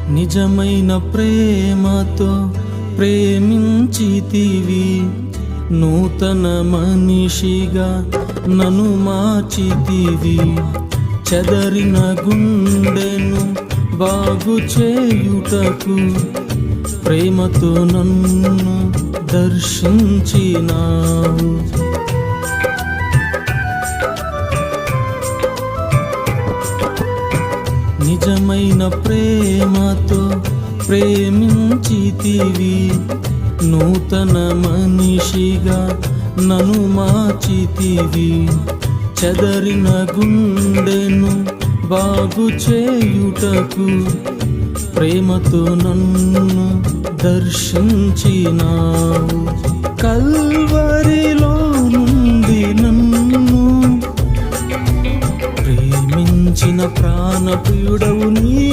నిజమైన ప్రేమతో ప్రేమించితివి, నూతన మనిషిగా నన్ను మార్చితివి. చెదరిన గుండెను బాగు చేయుటకు ప్రేమతో నన్ను దర్శించినావు. నిజమైన ప్రేమతో ప్రేమించితివి, నూతన మనిషిగా నన్ను మార్చితివి. చెదరిన గుండెను బాగు చేయుటకు ప్రేమతో నన్ను దర్శించినావు. కల్వరిలో నుండి నన్ను ప్రేమించిన ప్రాణప్రియుడవు నీ